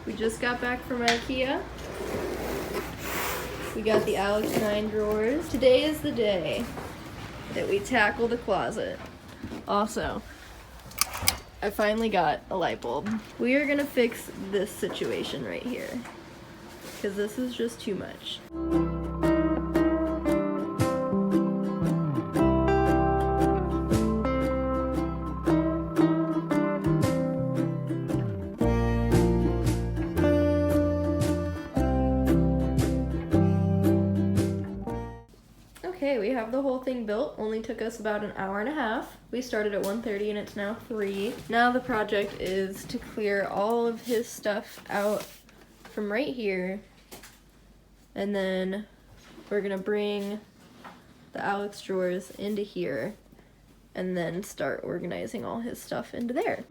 We just got back from IKEA. We got the Alex 9 drawers. Today is the day that we tackle the closet. Also, I finally got a light bulb. We are gonna fix this situation right here, because this is just too much. Okay, we have the whole thing built. Only took us about an hour and a half. We started at 1:30 and it's now 3. Now the project is to clear all of his stuff out from right here. And then we're gonna bring the Alex drawers into here and then start organizing all his stuff into there.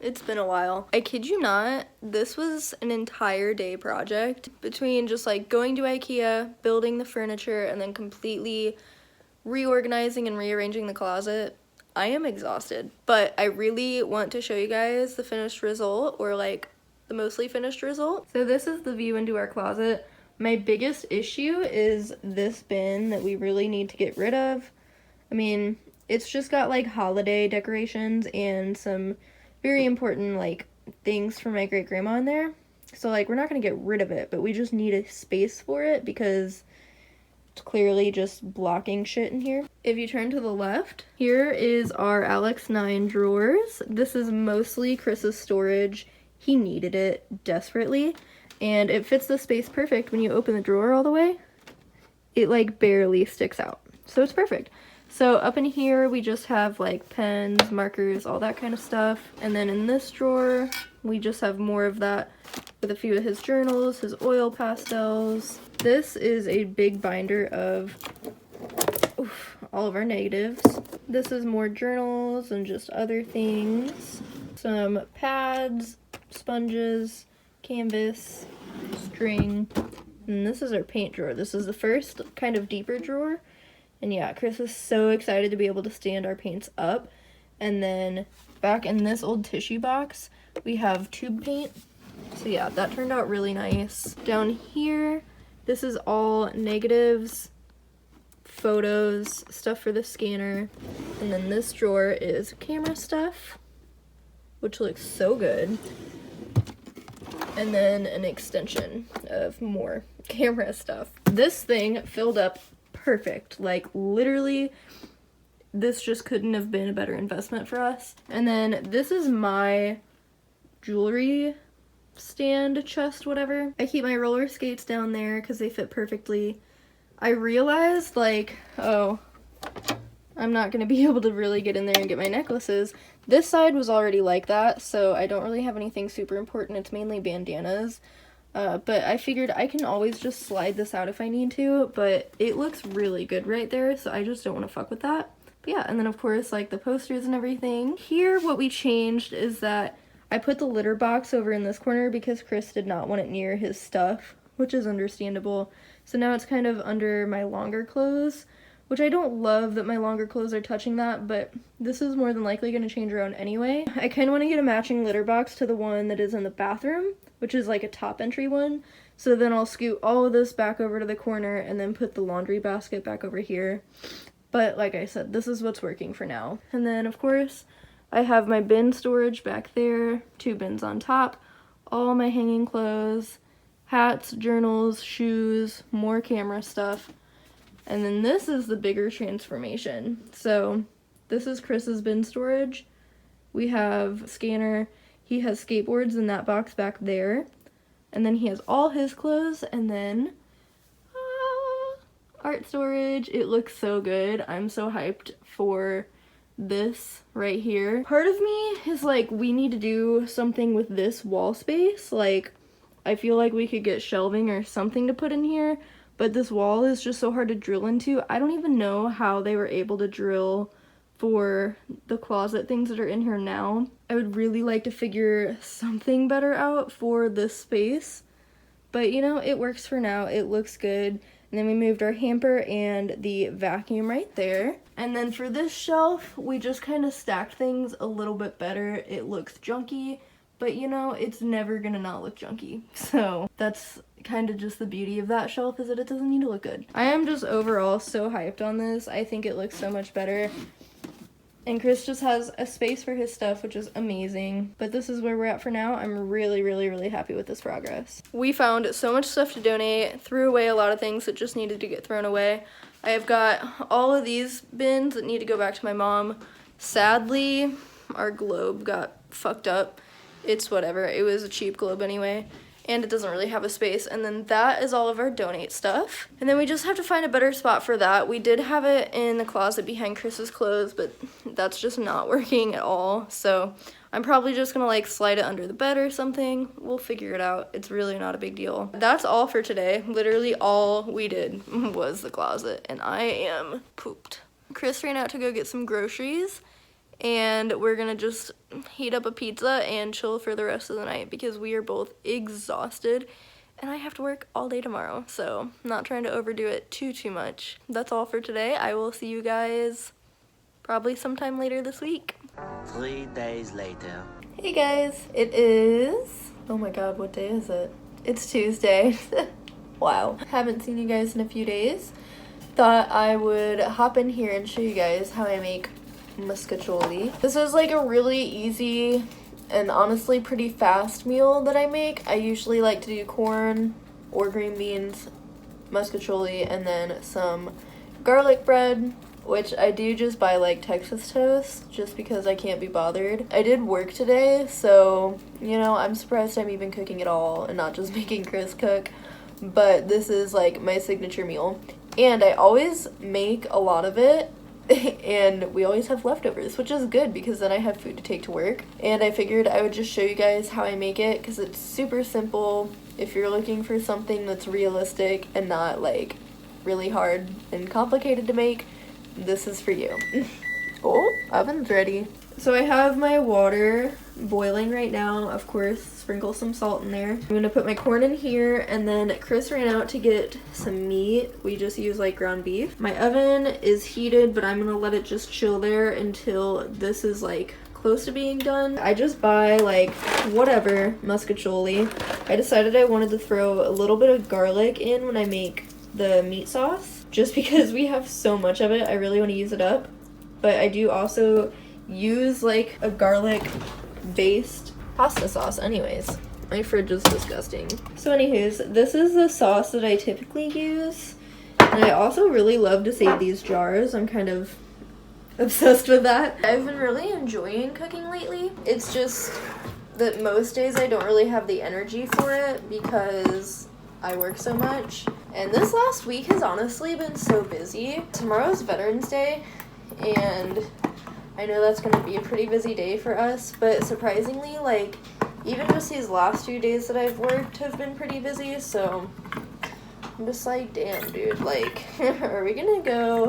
It's been a while. I kid you not, this was an entire day project between just like going to IKEA, building the furniture, and then completely reorganizing and rearranging the closet. I am exhausted, but I really want to show you guys the finished result, or like the mostly finished result. So this is the view into our closet. My biggest issue is this bin that we really need to get rid of. I mean, it's just got like holiday decorations and some very important like things for my great grandma in there, so like we're not gonna get rid of it, but we just need a space for it because it's clearly just blocking shit in here. If you turn to the left, here is our Alex 9 drawers. This is mostly Chris's storage. He needed it desperately, and it fits the space perfect. When you open the drawer all the way, it like barely sticks out, so it's perfect. So up in here, we just have like pens, markers, all that kind of stuff. And then in this drawer, we just have more of that with a few of his journals, his oil pastels. This is a big binder of all of our negatives. This is more journals and just other things. Some pads, sponges, canvas, string. And this is our paint drawer. This is the first kind of deeper drawer. And yeah, Chris is so excited to be able to stand our paints up. And then back in this old tissue box, we have tube paint. So yeah, that turned out really nice. Down here, this is all negatives, photos, stuff for the scanner. And then this drawer is camera stuff, which looks so good. And then an extension of more camera stuff. This thing filled up perfect. Like literally, this just couldn't have been a better investment for us. And then this is my jewelry stand, chest, whatever. I keep my roller skates down there because they fit perfectly. I realized like, oh, I'm not gonna be able to really get in there and get my necklaces. This side was already like that, so I don't really have anything super important. It's mainly bandanas. But I figured I can always just slide this out if I need to, but it looks really good right there, so I just don't want to fuck with that. But yeah, and then of course, like the posters and everything. Here, what we changed is that I put the litter box over in this corner because Chris did not want it near his stuff, which is understandable. So now it's kind of under my longer clothes, which I don't love that my longer clothes are touching that, but this is more than likely going to change around anyway. I kind of want to get a matching litter box to the one that is in the bathroom, which is like a top entry one. So then I'll scoot all of this back over to the corner and then put the laundry basket back over here. But like I said, this is what's working for now. And then of course, I have my bin storage back there, 2 bins on top, all my hanging clothes, hats, journals, shoes, more camera stuff. And then this is the bigger transformation. So this is Chris's bin storage. We have a scanner. He has skateboards in that box back there. And then he has all his clothes. And then art storage. It looks so good. I'm so hyped for this right here. Part of me is like, we need to do something with this wall space. Like, I feel like we could get shelving or something to put in here. But this wall is just so hard to drill into. I don't even know how they were able to drill for the closet things that are in here now. I would really like to figure something better out for this space, but you know, it works for now. It looks good. And then we moved our hamper and the vacuum right there. And then for this shelf, we just kind of stacked things a little bit better. It looks junky, but you know, it's never gonna not look junky. So that's kind of just the beauty of that shelf, is that it doesn't need to look good. I am just overall so hyped on this. I think it looks so much better. And Chris just has a space for his stuff, which is amazing. But this is where we're at for now. I'm really, really, really happy with this progress. We found so much stuff to donate, threw away a lot of things that just needed to get thrown away. I have got all of these bins that need to go back to my mom. Sadly, our globe got fucked up. It's whatever. It was a cheap globe anyway. And it doesn't really have a space. And then that is all of our donate stuff. And then we just have to find a better spot for that. We did have it in the closet behind Chris's clothes, but that's just not working at all. So I'm probably just gonna like slide it under the bed or something. We'll figure it out. It's really not a big deal. That's all for today. Literally all we did was the closet, and I am pooped. Chris ran out to go get some groceries, and we're gonna just heat up a pizza and chill for the rest of the night because we are both exhausted and I have to work all day tomorrow, so I'm not trying to overdo it too much. That's all for today. I will see you guys probably sometime later this week. 3 days later. Hey guys, it is, oh my god, what day is it? It's Tuesday. Wow, haven't seen you guys in a few days. Thought I would hop in here and show you guys how I make muscatoli. This is like a really easy and honestly pretty fast meal that I make. I usually like to do corn or green beans, muscatoli, and then some garlic bread, which I do just buy like Texas toast just because I can't be bothered. I did work today, so you know, I'm surprised I'm even cooking at all and not just making Chris cook. But this is like my signature meal, and I always make a lot of it and we always have leftovers, which is good because then I have food to take to work. And I figured I would just show you guys how I make it because it's super simple. If you're looking for something that's realistic and not like really hard and complicated to make, this is for you. Oh, oven's ready. So I have my water boiling right now. Of course, sprinkle some salt in there. I'm gonna put my corn in here, and then Chris ran out to get some meat. We just use like ground beef. My oven is heated, but I'm gonna let it just chill there until this is like close to being done. I just buy like whatever muscatoli. I decided I wanted to throw a little bit of garlic in when I make the meat sauce, just because we have so much of it. I really want to use it up. But I do also use like a garlic based pasta sauce anyways. My fridge is disgusting. So anywho's, this is the sauce that I typically use. And I also really love to save these jars. I'm kind of obsessed with that. I've been really enjoying cooking lately. It's just that most days I don't really have the energy for it because I work so much. And this last week has honestly been so busy. Tomorrow's Veterans Day, and I know that's going to be a pretty busy day for us, but surprisingly, like, even just these last few days that I've worked have been pretty busy, so I'm just like, damn, dude, like, are we going to go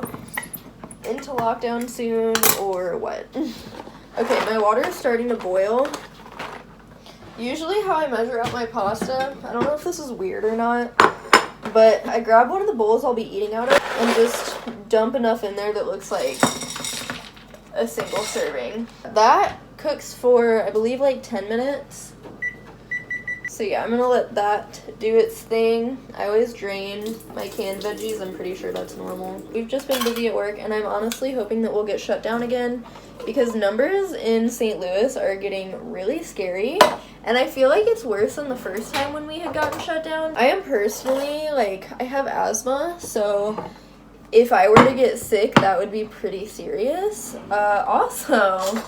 into lockdown soon, or what? Okay, my water is starting to boil. Usually how I measure out my pasta, I don't know if this is weird or not, but I grab one of the bowls I'll be eating out of and just dump enough in there that looks like a single serving. That cooks for, I believe, like 10 minutes. So yeah, I'm gonna let that do its thing. I always drain my canned veggies. I'm pretty sure that's normal. We've just been busy at work, and I'm honestly hoping that we'll get shut down again because numbers in St. Louis are getting really scary, and I feel like it's worse than the first time when we had gotten shut down. I am personally, like, I have asthma, so if I were to get sick, that would be pretty serious. Also,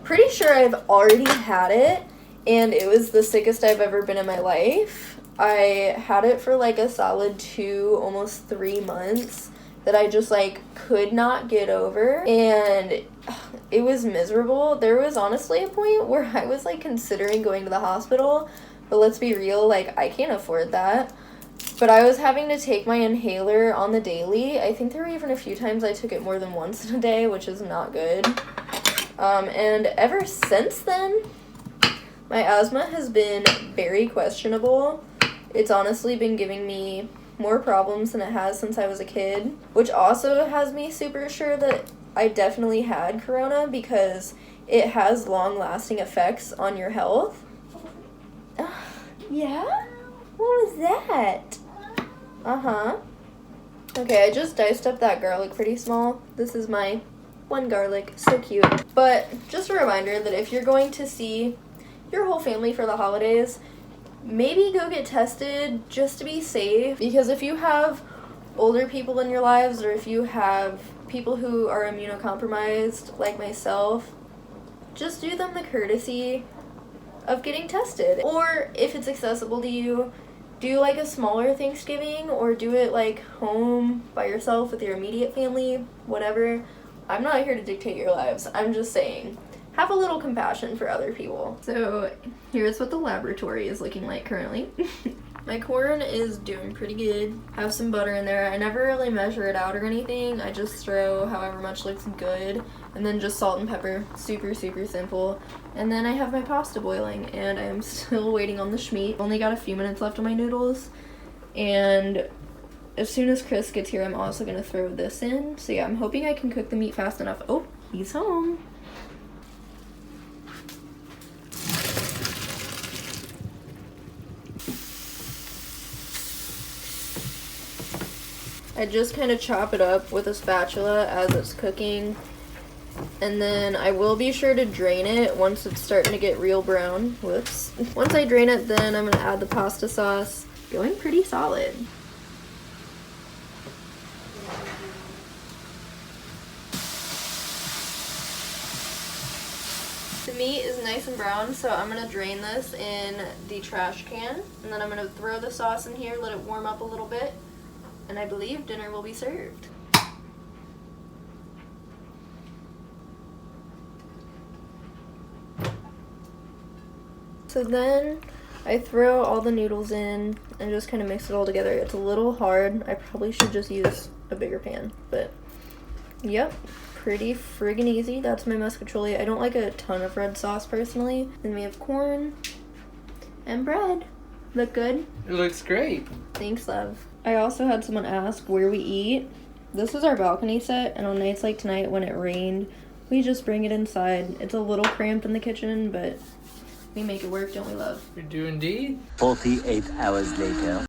pretty sure I've already had it, and it was the sickest I've ever been in my life. I had it for like a solid 2, almost 3 months that I just like could not get over, and it was miserable. There was honestly a point where I was like considering going to the hospital, but let's be real, like I can't afford that. But I was having to take my inhaler on the daily. I think there were even a few times I took it more than once in a day, which is not good. And ever since then, my asthma has been very questionable. It's honestly been giving me more problems than it has since I was a kid, which also has me super sure that I definitely had corona because it has long-lasting effects on your health. Yeah? What was that? Uh-huh. Okay, I just diced up that garlic pretty small. This is my one garlic. So cute. But just a reminder that if you're going to see your whole family for the holidays, maybe go get tested just to be safe. Because if you have older people in your lives, or if you have people who are immunocompromised like myself, just do them the courtesy of getting tested. Or if it's accessible to you, do like a smaller Thanksgiving, or do it like home by yourself with your immediate family, whatever. I'm not here to dictate your lives. I'm just saying, have a little compassion for other people. So here's what the laboratory is looking like currently. My corn is doing pretty good. Have some butter in there. I never really measure it out or anything. I just throw however much looks good, and then just salt and pepper. Super, super simple. And then I have my pasta boiling, and I'm still waiting on the schmeat. Only got a few minutes left on my noodles, and as soon as Chris gets here, I'm also gonna throw this in. So yeah, I'm hoping I can cook the meat fast enough. Oh, he's home. I just kind of chop it up with a spatula as it's cooking, and then I will be sure to drain it once it's starting to get real brown. Whoops. Once I drain it, then I'm gonna add the pasta sauce. Going pretty solid. The meat is nice and brown, so I'm gonna drain this in the trash can, and then I'm gonna throw the sauce in here, let it warm up a little bit, and I believe dinner will be served. So then I throw all the noodles in and just kind of mix it all together. It's a little hard. I probably should just use a bigger pan, but yep, pretty friggin' easy. That's my muscatoli. I don't like a ton of red sauce personally. Then we have corn and bread. Look good? It looks great. Thanks, love. I also had someone ask where we eat. This is our balcony set, and on nights like tonight when it rained, we just bring it inside. It's a little cramped in the kitchen, but we make it work, don't we, love? We do indeed. 48 hours later.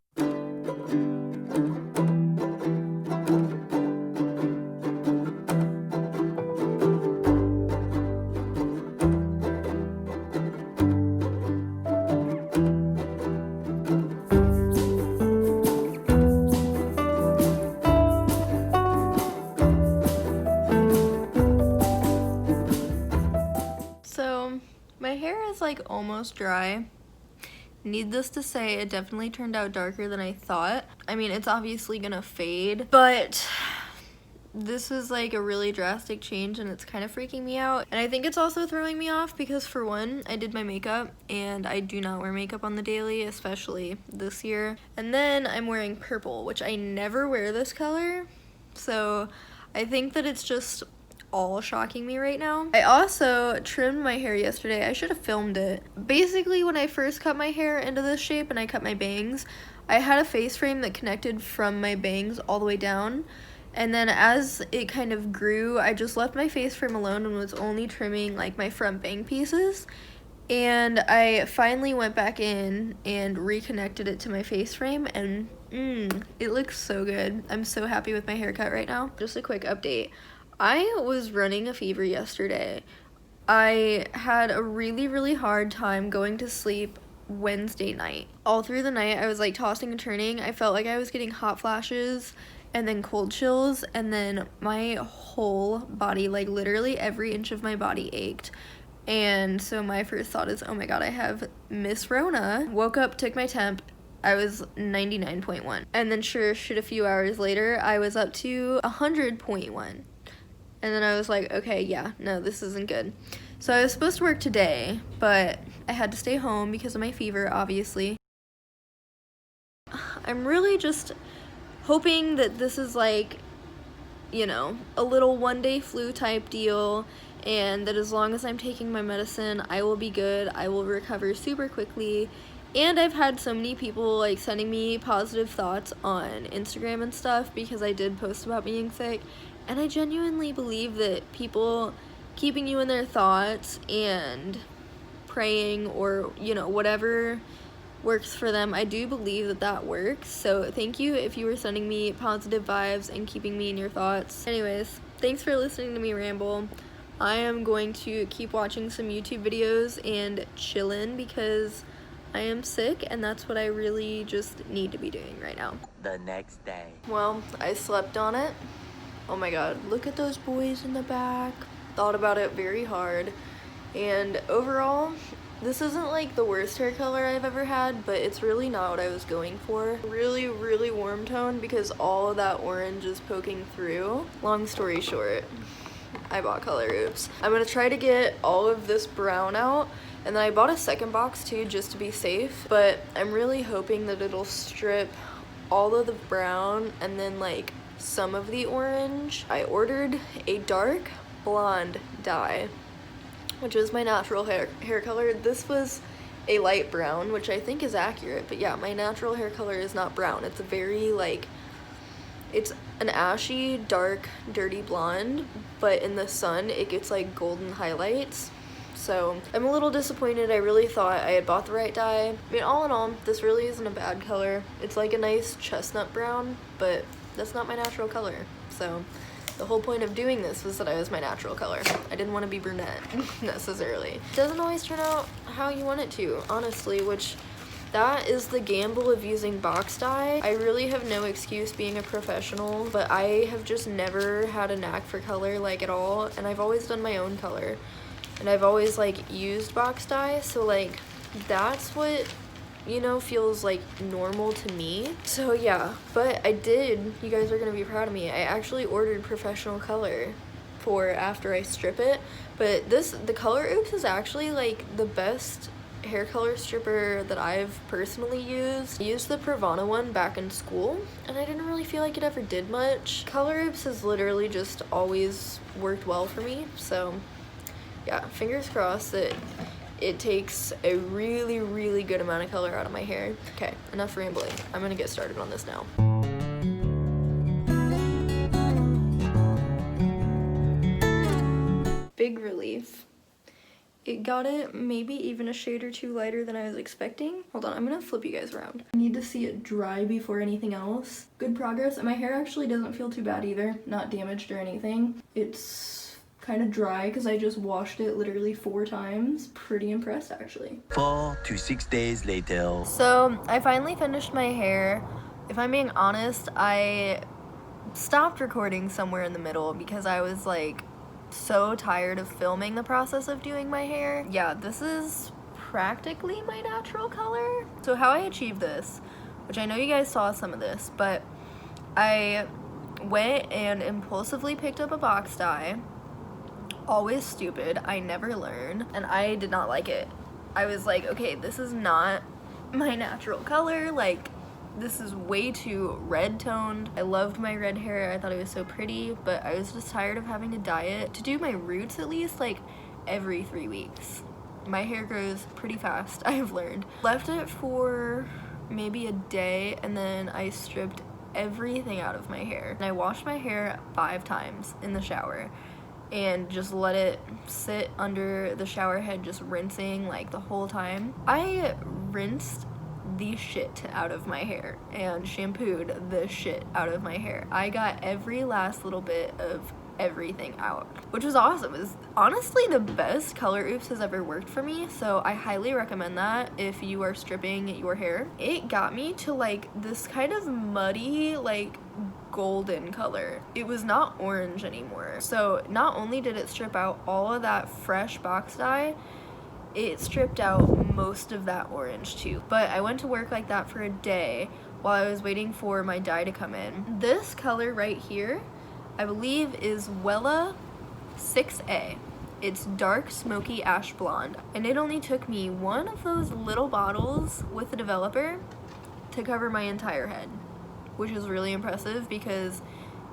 So my hair is like almost dry. Needless to say, it definitely turned out darker than I thought. I mean, it's obviously gonna fade, but this is like a really drastic change and it's kind of freaking me out. And I think it's also throwing me off because, for one, I did my makeup and I do not wear makeup on the daily, especially this year. And then I'm wearing purple, which I never wear this color. So I think that it's just all shocking me right now. I also trimmed my hair yesterday. I should have filmed it. Basically, when I first cut my hair into this shape and I cut my bangs, I had a face frame that connected from my bangs all the way down. And then as it kind of grew, I just left my face frame alone and was only trimming like my front bang pieces. And I finally went back in and reconnected it to my face frame, and it looks so good. I'm so happy with my haircut right now. Just a quick update. I was running a fever yesterday. I had a really, really hard time going to sleep Wednesday night. All through the night, I was like tossing and turning. I felt like I was getting hot flashes and then cold chills, and then my whole body, like literally every inch of my body ached. And so my first thought is, oh my god, I have Miss Rona. Woke up, took my temp. I was 99.1. And then sure shit, a few hours later, I was up to 100.1. And then I was like, okay, yeah, no, this isn't good. So I was supposed to work today, but I had to stay home because of my fever, obviously. I'm really just hoping that this is like, you know, a little one-day flu type deal, and that as long as I'm taking my medicine, I will be good. I will recover super quickly. And I've had so many people like sending me positive thoughts on Instagram and stuff because I did post about being sick, and I genuinely believe that people keeping you in their thoughts and praying, or, you know, whatever works for them, I do believe that that works. So thank you if you were sending me positive vibes and keeping me in your thoughts. Anyways, thanks for listening to me ramble. I am going to keep watching some YouTube videos and chillin' because I am sick, and that's what I really just need to be doing right now. The next day. Well, I slept on it. Oh my god, look at those boys in the back. Thought about it very hard, and overall, this isn't like the worst hair color I've ever had, but it's really not what I was going for. Really, really warm tone because all of that orange is poking through. Long story short, I bought color oops. I'm gonna try to get all of this brown out, and then I bought a second box too just to be safe, but I'm really hoping that it'll strip all of the brown and then like some of the orange. I ordered a dark blonde dye, which is my natural hair color. This was a light brown, which I think is accurate, but yeah, my natural hair color is not brown. It's a very like, it's an ashy, dark, dirty blonde, but in the sun it gets like golden highlights. So I'm a little disappointed. I really thought I had bought the right dye. I mean, all in all, this really isn't a bad color. It's like a nice chestnut brown, but that's not my natural color. So the whole point of doing this was that I was my natural color. I didn't want to be brunette necessarily. It doesn't always turn out how you want it to, honestly, which that is the gamble of using box dye. I really have no excuse being a professional, but I have just never had a knack for color like at all, and I've always done my own color. And I've always like used box dye, so like that's what, you know, feels like normal to me. So yeah, but I did, you guys are gonna be proud of me, I actually ordered professional color for after I strip it. But the Color Oops is actually like the best hair color stripper that I've personally used. I used the Pravana one back in school, and I didn't really feel like it ever did much. Color Oops has literally just always worked well for me, so yeah, fingers crossed that it takes a really, really good amount of color out of my hair. Okay, enough rambling. I'm gonna get started on this now. Big relief. It got it maybe even a shade or two lighter than I was expecting. Hold on, I'm gonna flip you guys around. I need to see it dry before anything else. Good progress, and my hair actually doesn't feel too bad either. Not damaged or anything. It's kind of dry because I just washed it literally 4 times. Pretty impressed actually. 4 to 6 days later. So I finally finished my hair. If I'm being honest, I stopped recording somewhere in the middle because I was like so tired of filming the process of doing my hair. Yeah, this is practically my natural color. So how I achieved this, which I know you guys saw some of this, but I went and impulsively picked up a box dye. Always stupid, I never learn, and I did not like it. I was like, okay, this is not my natural color, like this is way too red toned. I loved my red hair, I thought it was so pretty, but I was just tired of having to dye it. To do my roots at least like every 3 weeks. My hair grows pretty fast, I've learned. Left it for maybe a day, and then I stripped everything out of my hair. And I washed my hair 5 times in the shower and just let it sit under the shower head, just rinsing like the whole time. I rinsed the shit out of my hair and shampooed the shit out of my hair. I got every last little bit of everything out, which was awesome. It was honestly the best Color Oops has ever worked for me, so I highly recommend that if you are stripping your hair. It got me to like this kind of muddy, like golden color. It was not orange anymore. So not only did it strip out all of that fresh box dye, it stripped out most of that orange too. But I went to work like that for a day while I was waiting for my dye to come in. This color right here, I believe, is Wella 6A. It's dark smoky ash blonde, and it only took me one of those little bottles with the developer to cover my entire head, which is really impressive because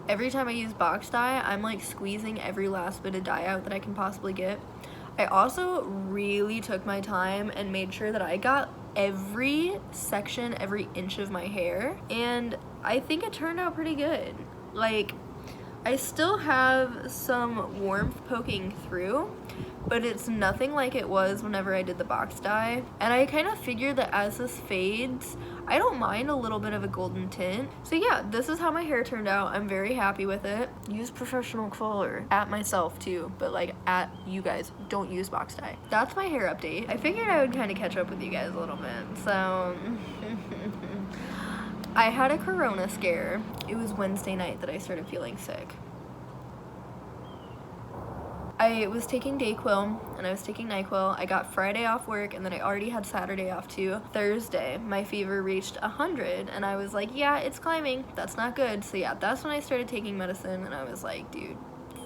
every time I use box dye, I'm like squeezing every last bit of dye out that I can possibly get. I also really took my time and made sure that I got every section, every inch of my hair, and I think it turned out pretty good. Like, I still have some warmth poking through, but it's nothing like it was whenever I did the box dye. And I kind of figured that as this fades, I don't mind a little bit of a golden tint. So yeah, this is how my hair turned out. I'm very happy with it. Use professional color. At myself too, but like at you guys. Don't use box dye. That's my hair update. I figured I would kind of catch up with you guys a little bit. So I had a corona scare. It was Wednesday night that I started feeling sick. I was taking Dayquil and I was taking NyQuil. I got Friday off work and then I already had Saturday off too. Thursday, my fever reached 100 and I was like, yeah, it's climbing. That's not good. So yeah, that's when I started taking medicine and I was like, dude,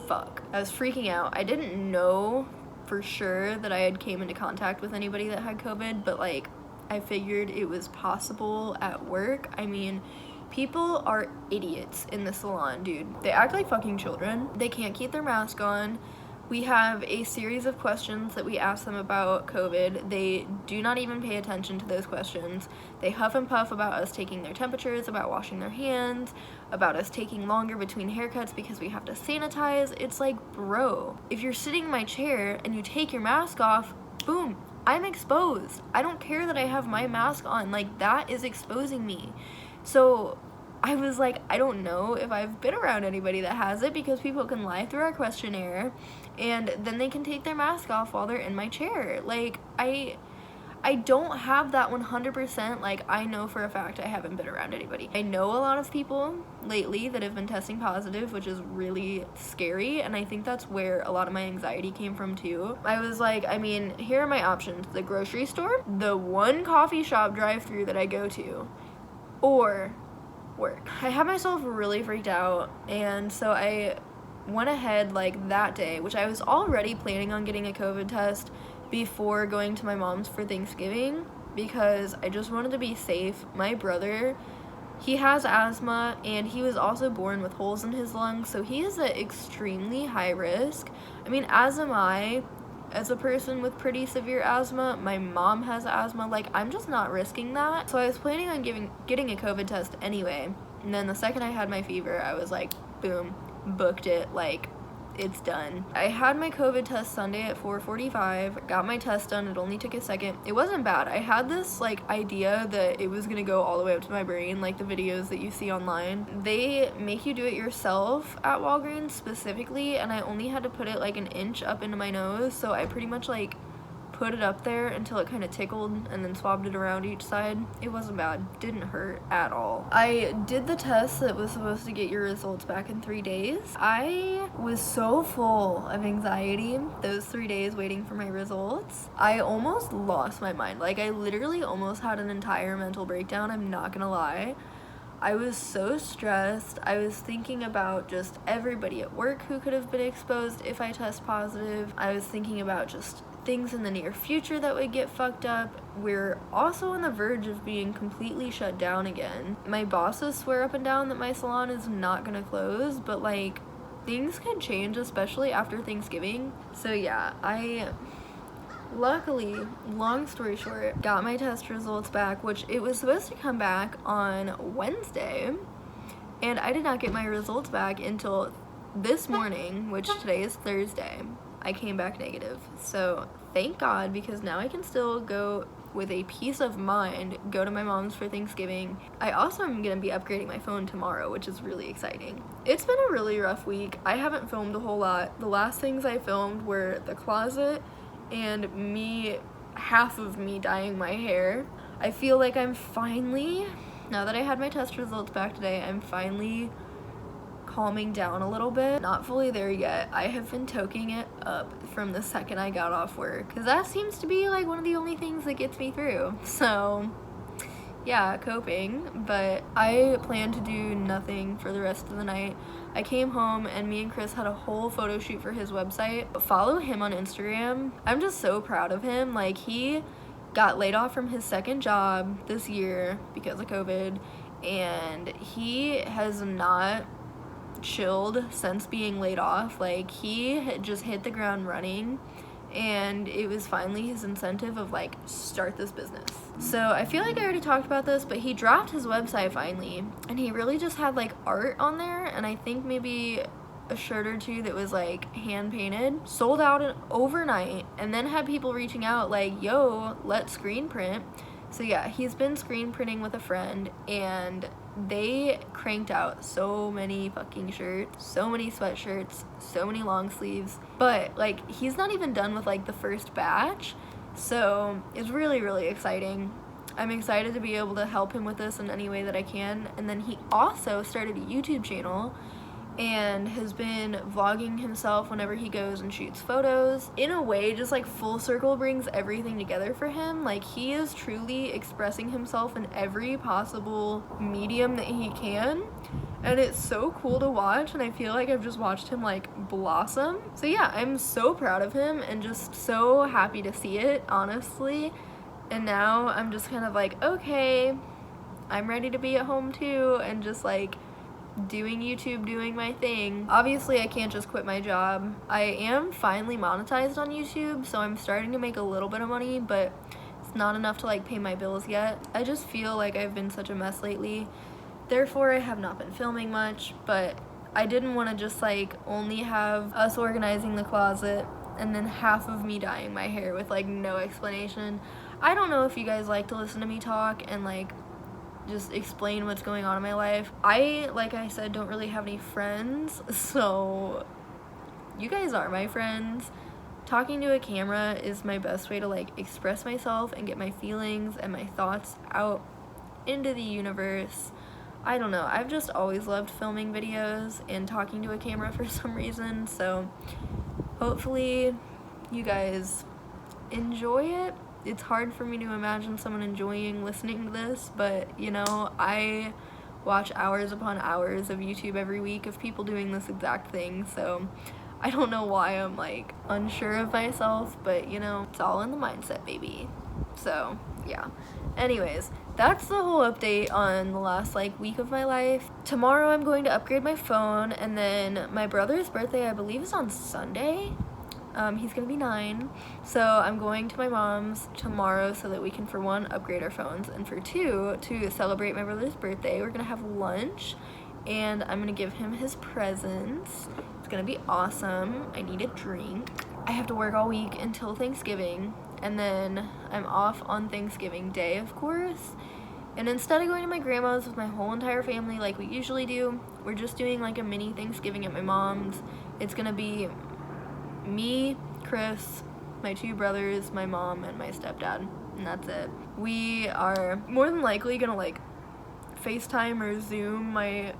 fuck. I was freaking out. I didn't know for sure that I had came into contact with anybody that had COVID, but like, I figured it was possible at work. I mean, people are idiots in the salon, dude. They act like fucking children. They can't keep their mask on. We have a series of questions that we ask them about COVID. They do not even pay attention to those questions. They huff and puff about us taking their temperatures, about washing their hands, about us taking longer between haircuts because we have to sanitize. It's like, bro, if you're sitting in my chair and you take your mask off, boom, I'm exposed. I don't care that I have my mask on. Like, that is exposing me. So I was like, I don't know if I've been around anybody that has it because people can lie through our questionnaire and then they can take their mask off while they're in my chair. Like, I don't have that 100%. Like, I know for a fact I haven't been around anybody. I know a lot of people lately that have been testing positive, which is really scary, and I think that's where a lot of my anxiety came from too. I was like, I mean, here are my options: the grocery store, the one coffee shop drive-through that I go to, or work. I had myself really freaked out, and so I went ahead like that day, which I was already planning on getting a COVID test before going to my mom's for Thanksgiving because I just wanted to be safe. My brother, he has asthma and he was also born with holes in his lungs, so he is at extremely high risk. I mean, as am I. As a person with pretty severe asthma, my mom has asthma, like, I'm just not risking that. So I was planning on getting a COVID test anyway, and then the second I had my fever, I was like, boom, booked it, like, it's done. I had my COVID test Sunday at 4:45, got my test done. It only took a second. It wasn't bad. I had this like idea that it was gonna go all the way up to my brain, like the videos that you see online. They make you do it yourself at Walgreens specifically, and I only had to put it like an inch up into my nose, so I pretty much like put it up there until it kind of tickled and then swabbed it around each side. It wasn't bad. Didn't hurt at all. I did the test that was supposed to get your results back in 3 days. I was so full of anxiety those 3 days waiting for my results. I almost lost my mind. Like, I literally almost had an entire mental breakdown. I'm not gonna lie. I was so stressed. I was thinking about just everybody at work who could have been exposed if I test positive. I was thinking about just things in the near future that would get fucked up. We're also on the verge of being completely shut down again. My bosses swear up and down that my salon is not gonna close, but like, things could change, especially after Thanksgiving. So yeah, I luckily, long story short, got my test results back, which it was supposed to come back on Wednesday, and I did not get my results back until this morning, which today is Thursday. I came back negative. So thank God, because now I can still go with a peace of mind, go to my mom's for Thanksgiving. I also am gonna be upgrading my phone tomorrow, which is really exciting. It's been a really rough week. I haven't filmed a whole lot. The last things I filmed were the closet and me, half of me dyeing my hair. I feel like I'm finally, now that I had my test results back today, I'm finally calming down a little bit. Not fully there yet. I have been toking it up from the second I got off work, because that seems to be like one of the only things that gets me through. So yeah, coping. But I plan to do nothing for the rest of the night. I came home and me and Chris had a whole photo shoot for his website. Follow him on Instagram. I'm just so proud of him. Like, he got laid off from his second job this year because of COVID, and he has not chilled since being laid off. Like, he had just hit the ground running, and it was finally his incentive of like, start this business. So I feel like I already talked about this, but he dropped his website finally, and he really just had like art on there, and I think maybe a shirt or two that was like hand painted, sold out overnight, and then had people reaching out like, yo, let's screen print. So yeah, he's been screen printing with a friend, and they cranked out so many fucking shirts, so many sweatshirts, so many long sleeves. But like, he's not even done with like the first batch, so it's really, really exciting. I'm excited to be able to help him with this in any way that I can. And then he also started a YouTube channel and has been vlogging himself whenever he goes and shoots photos. In a way, just like full circle brings everything together for him. Like, he is truly expressing himself in every possible medium that he can, and it's so cool to watch, and I feel like I've just watched him like blossom. So yeah, I'm so proud of him and just so happy to see it, honestly. And now I'm just kind of like, okay, I'm ready to be at home too, and just like doing YouTube, doing my thing. Obviously, I can't just quit my job. I am finally monetized on YouTube, so I'm starting to make a little bit of money, but it's not enough to like pay my bills yet. I just feel like I've been such a mess lately. Therefore, I have not been filming much, but I didn't want to just like only have us organizing the closet and then half of me dyeing my hair with like no explanation. I don't know if you guys like to listen to me talk and like just explain what's going on in my life. I, like I said, don't really have any friends, so you guys are my friends. Talking to a camera is my best way to like express myself and get my feelings and my thoughts out into the universe. I don't know, I've just always loved filming videos and talking to a camera for some reason, so hopefully you guys enjoy it. It's hard for me to imagine someone enjoying listening to this, but you know, I watch hours upon hours of YouTube every week of people doing this exact thing, so I don't know why I'm like unsure of myself, but you know, it's all in the mindset, baby. So yeah, anyways, that's the whole update on the last like week of my life. Tomorrow I'm going to upgrade my phone, and then my brother's birthday, I believe, is on Sunday. He's gonna be 9, so I'm going to my mom's tomorrow so that we can, for 1, upgrade our phones, and for 2, to celebrate my brother's birthday, we're gonna have lunch, and I'm gonna give him his presents. It's gonna be awesome. I need a drink. I have to work all week until Thanksgiving, and then I'm off on Thanksgiving Day, of course. And instead of going to my grandma's with my whole entire family like we usually do, we're just doing like a mini Thanksgiving at my mom's. It's gonna be me, Chris, my 2 brothers, my mom, and my stepdad, and that's it. We are more than likely gonna like FaceTime or Zoom my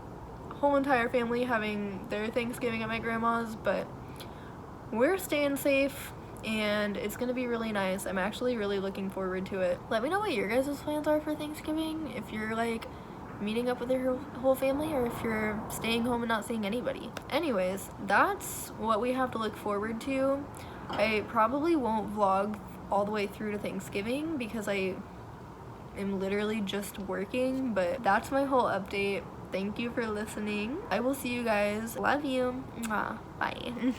whole entire family having their Thanksgiving at my grandma's, but we're staying safe and it's gonna be really nice. I'm actually really looking forward to it. Let me know what your guys' plans are for Thanksgiving, if you're like meeting up with your whole family or if you're staying home and not seeing anybody. Anyways, that's what we have to look forward to. I probably won't vlog all the way through to Thanksgiving because I am literally just working, but that's my whole update. Thank you for listening. I will see you guys. Love you. Mwah. Bye.